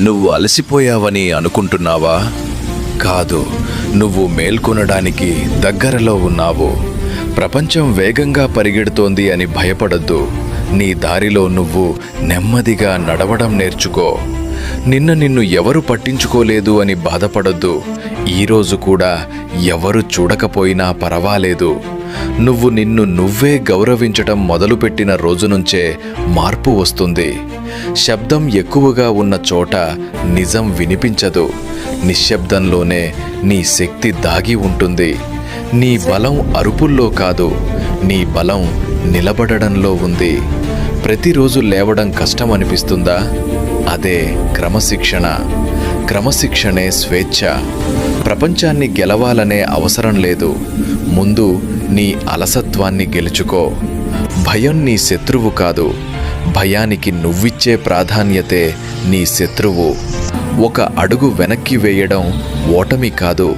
నువ్వు అలసిపోయావని అనుకుంటున్నావా? కాదు, నువ్వు మేల్కొనడానికి దగ్గరలో ఉన్నావు. ప్రపంచం వేగంగా పరిగెడుతోంది అని భయపడొద్దు. నీ దారిలో నువ్వు నెమ్మదిగా నడవడం నేర్చుకో. నిన్ను ఎవరు పట్టించుకోలేదు అని బాధపడొద్దు. ఈరోజు కూడా ఎవరు చూడకపోయినా పర్వాలేదు. నువ్వు నిన్ను నువ్వే గౌరవించటం మొదలుపెట్టిన రోజు నుంచే మార్పు వస్తుంది. శబ్దం ఎక్కువగా ఉన్న చోట నిజం వినిపించదు. నిశ్శబ్దంలోనే నీ శక్తి దాగి ఉంటుంది. నీ బలం అరుపుల్లో కాదు, నీ బలం నిలబడడంలో ఉంది. ప్రతిరోజు లేవడం కష్టం అనిపిస్తుందా? అదే క్రమశిక్షణ. క్రమశిక్షణే స్వేచ్ఛ. ప్రపంచాన్ని గెలవాలనే అవసరం లేదు. ముందు నీ అలసత్వాన్ని గెలుచుకో. భయం నీ శత్రువు కాదు. భయానికి నువ్విచ్చే ప్రాధాన్యతే నీ శత్రువు. ఒక అడుగు వెనక్కి వేయడం ఓటమి కాదు,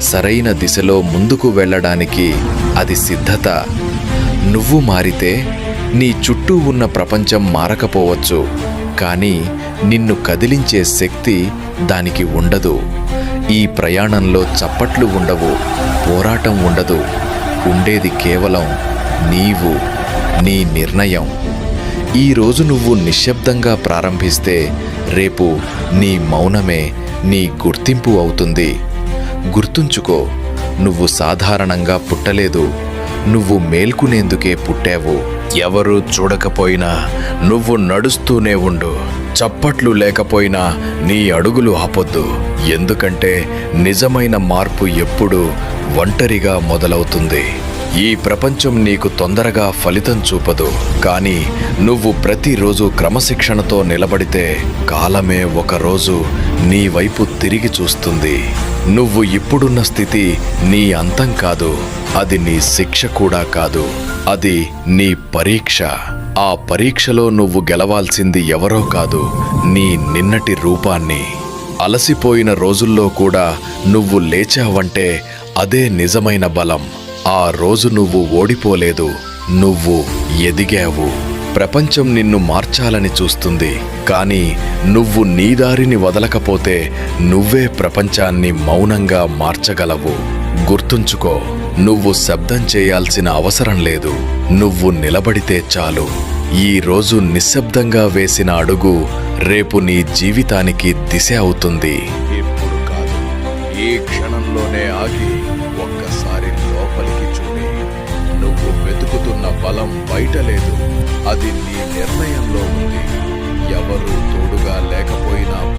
సరైన దిశలో ముందుకు వెళ్ళడానికి అది సిద్ధత. నువ్వు మారితే నీ చుట్టూ ఉన్న ప్రపంచం మారకపోవచ్చు, కానీ నిన్ను కదిలించే శక్తి దానికి ఉండదు. ఈ ప్రయాణంలో చప్పట్లు ఉండవు, పోరాటం ఉండదు. ఉండేది కేవలం నీవు, నీ నిర్ణయం. ఈరోజు నువ్వు నిశ్శబ్దంగా ప్రారంభిస్తే రేపు నీ మౌనమే నీ గుర్తింపు అవుతుంది. గుర్తుంచుకో, నువ్వు సాధారణంగా పుట్టలేదు, నువ్వు మేల్కునేందుకే పుట్టావు. ఎవరూ చూడకపోయినా నువ్వు నడుస్తూనే ఉండు. చప్పట్లు లేకపోయినా నీ అడుగులు ఆపొద్దు. ఎందుకంటే నిజమైన మార్పు ఎప్పుడూ ఒంటరిగా మొదలవుతుంది. ఈ ప్రపంచం నీకు తొందరగా ఫలితం చూపదు, కానీ నువ్వు ప్రతిరోజు క్రమశిక్షణతో నిలబడితే కాలమే ఒకరోజు నీ వైపు తిరిగి చూస్తుంది. నువ్వు ఇప్పుడున్న స్థితి నీ అంతం కాదు, అది నీ శిక్ష కూడా కాదు, అది నీ పరీక్ష. ఆ పరీక్షలో నువ్వు గెలవాల్సింది ఎవరో కాదు, నీ నిన్నటి రూపాన్ని. అలసిపోయిన రోజుల్లో కూడా నువ్వు లేచావంటే అదే నిజమైన బలం. ఆ రోజు నువ్వు ఓడిపోలేదు, నువ్వు ఎదిగావు. ప్రపంచం నిన్ను మార్చాలని చూస్తుంది, కానీ నువ్వు నీ దారిని వదలకపోతే నువ్వే ప్రపంచాన్ని మౌనంగా మార్చగలవు. గుర్తుంచుకో, నువ్వు శబ్దం చేయాల్సిన అవసరం లేదు, నువ్వు నిలబడితే చాలు. ఈ రోజు నిశ్శబ్దంగా వేసిన అడుగు రేపు నీ జీవితానికి దిశ అవుతుంది. ఇప్పుడు కాదు, ఈ క్షణంలోనే ఆగి ఒక్కసారి లోపలికి చూడి. నువ్వు వెతుకుతున్న బలం బయట లేదు, అది నీ నిర్ణయంలో ఉంది. ఎవరు తోడుగా లేకపోయినా